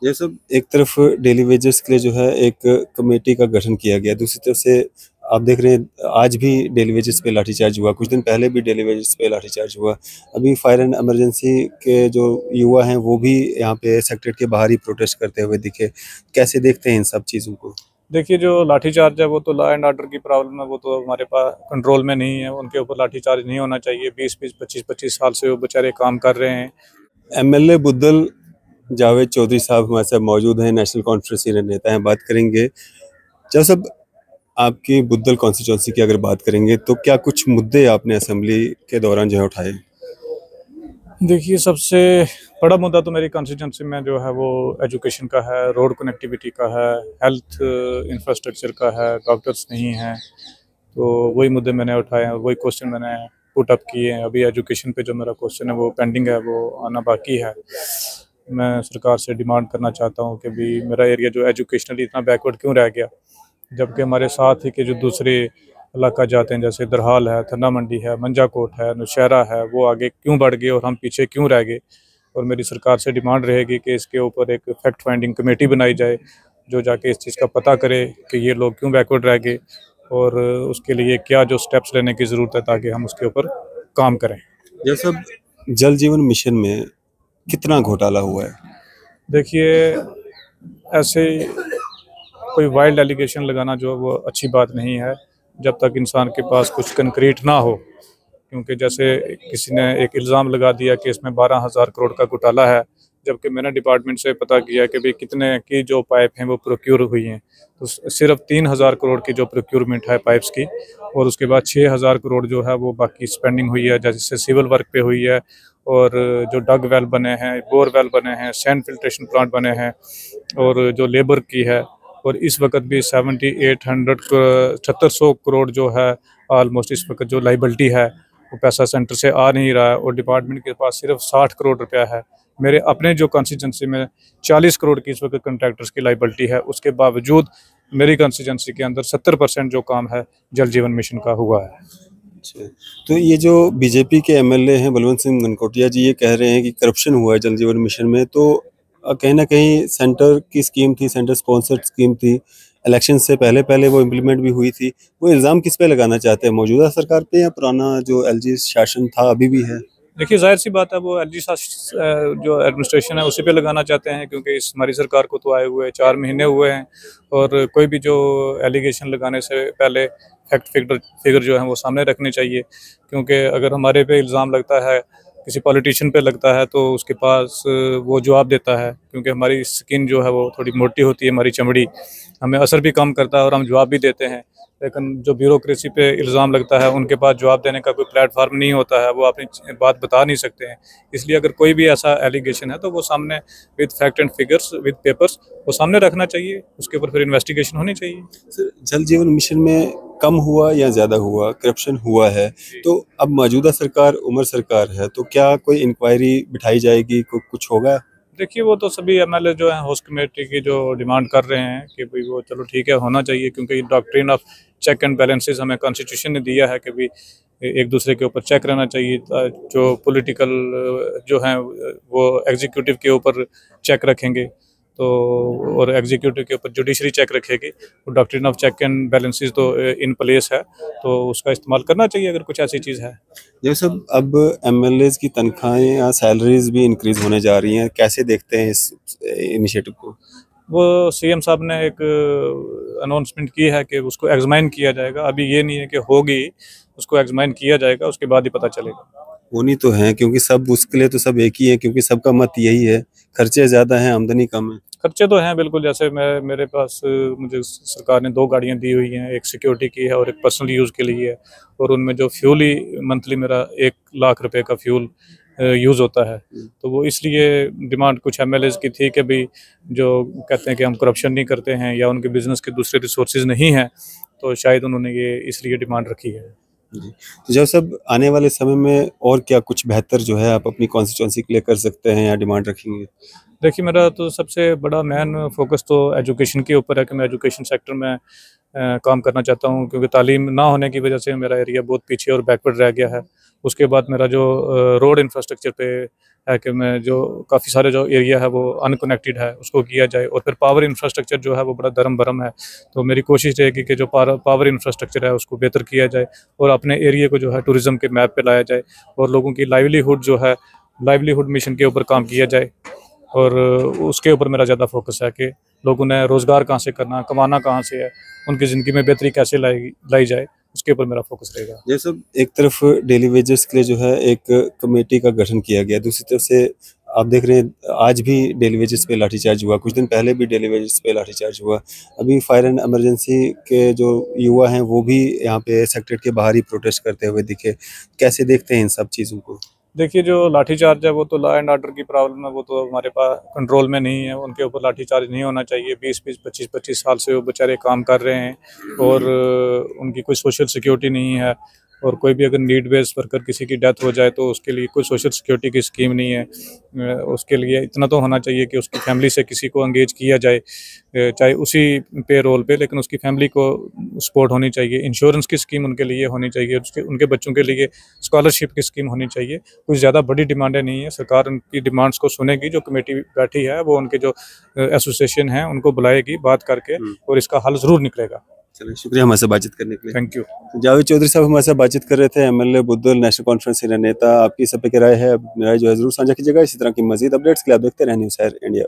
ये सब एक तरफ डेली वेजेस के लिए जो है एक कमेटी का गठन किया गया, दूसरी तरफ से आप देख रहे हैं आज भी डेली वेजेस पे लाठीचार्ज हुआ, कुछ दिन पहले भी डेली वेजेस पे लाठीचार्ज हुआ। अभी फायर एंड इमरजेंसी के जो युवा हैं वो भी यहाँ पे सेक्रेटेरिएट के बाहर ही प्रोटेस्ट करते हुए दिखे। कैसे देखते हैं इन सब चीज़ों को? देखिए, जो लाठीचार्ज है वो तो लॉ एंड ऑर्डर की प्रॉब्लम है, वो तो हमारे पास कंट्रोल में नहीं है। उनके ऊपर लाठीचार्ज नहीं होना चाहिए। 20-20, 25-25 साल से वो बेचारे काम कर रहे हैं। एमएलए बुद्दल जावेद चौधरी साहब हमारे साथ मौजूद हैं, नेशनल कॉन्फ्रेंस सीनियर नेता हैं। बात करेंगे जब सब आपकी बुद्दल कॉन्स्टिट्यूंसी की अगर बात करेंगे तो क्या कुछ मुद्दे आपने असेंबली के दौरान जो है उठाए? देखिए, सबसे बड़ा मुद्दा तो मेरी कॉन्स्टिट्यूंसी में जो है वो एजुकेशन का है, रोड कनेक्टिविटी का है, हेल्थ इंफ्रास्ट्रक्चर का है, डॉक्टर्स नहीं हैं। तो वही मुद्दे मैंने उठाए हैं, वही क्वेश्चन मैंने पुट अप किए हैं। अभी एजुकेशन पे जो मेरा क्वेश्चन है वो पेंडिंग है, वो आना बाकी है। मैं सरकार से डिमांड करना चाहता हूँ कि भी मेरा एरिया जो एजुकेशनली इतना बैकवर्ड क्यों रह गया, जबकि हमारे साथ ही के जो दूसरे इलाका जाते हैं जैसे दरहाल है, थन्ना मंडी है, मंजाकोट है, नौशहरा है, वो आगे क्यों बढ़ गए और हम पीछे क्यों रह गए। और मेरी सरकार से डिमांड रहेगी कि इसके ऊपर एक फैक्ट फाइंडिंग कमेटी बनाई जाए, जो जाके इस चीज़ का पता करे कि ये लोग क्यों बैकवर्ड रह गए और उसके लिए क्या जो स्टेप्स लेने की ज़रूरत है ताकि हम उसके ऊपर काम करें। ये सब जल जीवन मिशन में कितना घोटाला हुआ है? देखिए, ऐसे कोई वाइल्ड एलिगेशन लगाना जो वो अच्छी बात नहीं है, जब तक इंसान के पास कुछ कंक्रीट ना हो। क्योंकि जैसे किसी ने एक इल्ज़ाम लगा दिया कि इसमें 12,000 करोड़ का घोटाला है, जबकि मैंने डिपार्टमेंट से पता किया कि भाई कितने की जो पाइप हैं वो प्रोक्योर हुई हैं। तो सिर्फ 3,000 करोड़ की जो प्रोक्योरमेंट है पाइप्स की, और उसके बाद 6,000 करोड़ जो है वो बाकी स्पेंडिंग हुई है, जैसे सिविल वर्क पे हुई है। और जो डग वेल बने हैं, बोर वेल बने हैं, सैंड फिल्ट्रेशन प्लांट बने हैं, और जो लेबर की है। और इस वक्त भी 7,800 करोड़ जो है ऑलमोस्ट इस वक्त जो लाइबिलिटी है वो पैसा सेंटर से आ नहीं रहा है, और डिपार्टमेंट के पास सिर्फ 60 करोड़ रुपया है। मेरे अपने जो कॉन्स्टिट्यूंसी में 40 करोड़ की इस वक्त कंट्रैक्टर्स की लाइबिलिटी है, उसके बावजूद मेरी कॉन्स्टिट्यूंसी के अंदर 70% जो काम है जल जीवन मिशन का हुआ है। अच्छा, तो ये जो बीजेपी के एमएलए हैं बलवंत सिंह मनकोटिया जी ये कह रहे हैं कि करप्शन हुआ है जल जीवन मिशन में, तो कहीं ना कहीं सेंटर की स्कीम थी, सेंटर स्पॉन्सर्ड स्कीम थी, इलेक्शन से पहले पहले वो इम्प्लीमेंट भी हुई थी। वो इल्ज़ाम किस पे लगाना चाहते हैं, मौजूदा सरकार पे या पुराना जो एलजी शासन था अभी भी है? देखिए, ज़ाहिर सी बात है वो एलजी जो एडमिनिस्ट्रेशन है उसी पे लगाना चाहते हैं, क्योंकि इस हमारी सरकार को तो आए हुए 4 महीने हुए हैं। और कोई भी जो एलिगेशन लगाने से पहले फैक्ट फिगर जो है वो सामने रखने चाहिए। क्योंकि अगर हमारे पे इल्ज़ाम लगता है, किसी पॉलिटिशियन पे लगता है, तो उसके पास वो जवाब देता है। क्योंकि हमारी स्किन जो है वो थोड़ी मोटी होती है, हमारी चमड़ी, हमें असर भी कम करता है और हम जवाब भी देते हैं। लेकिन जो ब्यूरोक्रेसी पे इल्ज़ाम लगता है उनके पास जवाब देने का कोई प्लेटफॉर्म नहीं होता है, वो अपनी बात बता नहीं सकते हैं। इसलिए अगर कोई भी ऐसा एलिगेशन है तो वो सामने with fact and figures with papers वो सामने रखना चाहिए, उसके ऊपर फिर इन्वेस्टिगेशन होनी चाहिए। सर, जल जीवन मिशन में कम हुआ या ज़्यादा हुआ, करप्शन हुआ है, तो अब मौजूदा सरकार उमर सरकार है, तो क्या कोई इंक्वायरी बिठाई जाएगी, कुछ होगा? देखिए, वो तो सभी एमएलए जो हैं होस्ट कमेटी की जो डिमांड कर रहे हैं कि भाई वो चलो ठीक है, होना चाहिए। क्योंकि doctrine of check and balances हमें कॉन्स्टिट्यूशन ने दिया है कि भाई एक दूसरे के ऊपर चेक रहना चाहिए। जो पॉलिटिकल जो हैं वो एग्जीक्यूटिव के ऊपर चेक रखेंगे, तो और एग्जीक्यूटिव के ऊपर जुडिशरी चेक रखेगी। तो doctrine of check and balances तो इन प्लेस है, तो उसका इस्तेमाल करना चाहिए अगर कुछ ऐसी चीज़ है। ये सब अब एमएलएज की तनख्वाहें या सैलरीज भी इंक्रीज होने जा रही हैं, कैसे देखते हैं इस इनिशिएटिव को? वो सीएम साहब ने एक अनाउंसमेंट की है कि उसको एग्जामाइन किया जाएगा। अभी ये नहीं है कि होगी, उसको एग्जामाइन किया जाएगा, उसके बाद ही पता चलेगा। होनी तो है, क्योंकि सब उसके लिए तो सब एक ही है, क्योंकि सबका मत यही है, खर्चे ज़्यादा हैं आमदनी कम है। खर्चे तो हैं बिल्कुल। जैसे मेरे पास मुझे सरकार ने 2 गाड़ियां दी हुई हैं, एक सिक्योरिटी की है और एक पर्सनल यूज़ के लिए है। और उनमें जो फ्यूल ही मंथली मेरा 1 लाख रुपए का फ्यूल यूज़ होता है। तो वो इसलिए डिमांड कुछ एमएलएज की थी कि भाई जो कहते हैं कि हम करप्शन नहीं करते हैं या उनके बिजनेस के दूसरे रिसोर्सेज नहीं हैं, तो शायद उन्होंने ये इसलिए डिमांड रखी है। जी, तो जब सब आने वाले समय में और क्या कुछ बेहतर जो है आप अपनी कॉन्स्टिट्यूंसी के लिए कर सकते हैं या डिमांड रखेंगे? देखिए, मेरा तो सबसे बड़ा मेन फोकस तो एजुकेशन के ऊपर है कि मैं एजुकेशन सेक्टर में काम करना चाहता हूँ। क्योंकि तालीम ना होने की वजह से मेरा एरिया बहुत पीछे और बैकवर्ड रह गया है। उसके बाद मेरा जो रोड इंफ्रास्ट्रक्चर पे है कि मैं जो काफ़ी सारे जो एरिया है वो अनकनेक्टेड है उसको किया जाए, और फिर पावर इंफ्रास्ट्रक्चर जो है वो बड़ा धर्म भरम है। तो मेरी कोशिश रहेगी कि जो पावर इंफ्रास्ट्रक्चर है उसको बेहतर किया जाए और अपने एरिया को जो है टूरिज़्म के मैप पे लाया जाए, और लोगों की लाइवलीहुड जो है लाइवलीहुड मिशन के ऊपर काम किया जाए। और उसके ऊपर मेरा ज़्यादा फोकस है कि लोगों ने रोज़गार कहाँ से करना, कमाना कहाँ से है, उनकी ज़िंदगी में बेहतरी कैसे लाई जाए, उसके ऊपर मेरा फोकस रहेगा। जैसे एक तरफ डेली वेजेस के लिए जो है एक कमेटी का गठन किया गया, दूसरी तरफ से आप देख रहे हैं आज भी डेली वेजेस पे लाठीचार्ज हुआ, कुछ दिन पहले भी डेली वेजेस पे लाठीचार्ज हुआ। अभी फायर एंड इमरजेंसी के जो युवा हैं वो भी यहाँ पे सेक्रेटेरिएट के बाहर ही प्रोटेस्ट करते हुए दिखे। कैसे देखते हैं इन सब चीज़ों को? देखिए, जो लाठीचार्ज है वो तो लॉ एंड ऑर्डर की प्रॉब्लम है, वो तो हमारे पास कंट्रोल में नहीं है, उनके ऊपर लाठीचार्ज नहीं होना चाहिए। 20-20, 25-25 साल से वो बेचारे काम कर रहे हैं और उनकी कोई सोशल सिक्योरिटी नहीं है, और कोई भी अगर नीड बेस वर्कर किसी की डेथ हो जाए तो उसके लिए कोई सोशल सिक्योरिटी की स्कीम नहीं है। उसके लिए इतना तो होना चाहिए कि उसकी फैमिली से किसी को एंगेज किया जाए, चाहे उसी पे रोल पे, लेकिन उसकी फैमिली को सपोर्ट होनी चाहिए। इंश्योरेंस की स्कीम उनके लिए होनी चाहिए, उनके बच्चों के लिए स्कॉलरशिप की स्कीम होनी चाहिए। कुछ ज़्यादा बड़ी डिमांडें नहीं है, सरकार उनकी डिमांड्स को सुनेगी। जो कमेटी बैठी है वो उनके जो एसोसिएशन है उनको बुलाएगी, बात करके, और इसका हल ज़रूर निकलेगा। चलिए, शुक्रिया हमारे साथ बातचीत करने के लिए। Thank you. जावेद चौधरी साहब हमारे साथ बातचीत कर रहे थे, MLA Budhal, national conference senior नेता। आपकी सब पे क्या राय है? अपनी राय जो है जरूर साझा कीजिएगा। इसी तरह की मजीद अपडेट्स के लिए आप देखते रहें न्यूज़ इंडिया।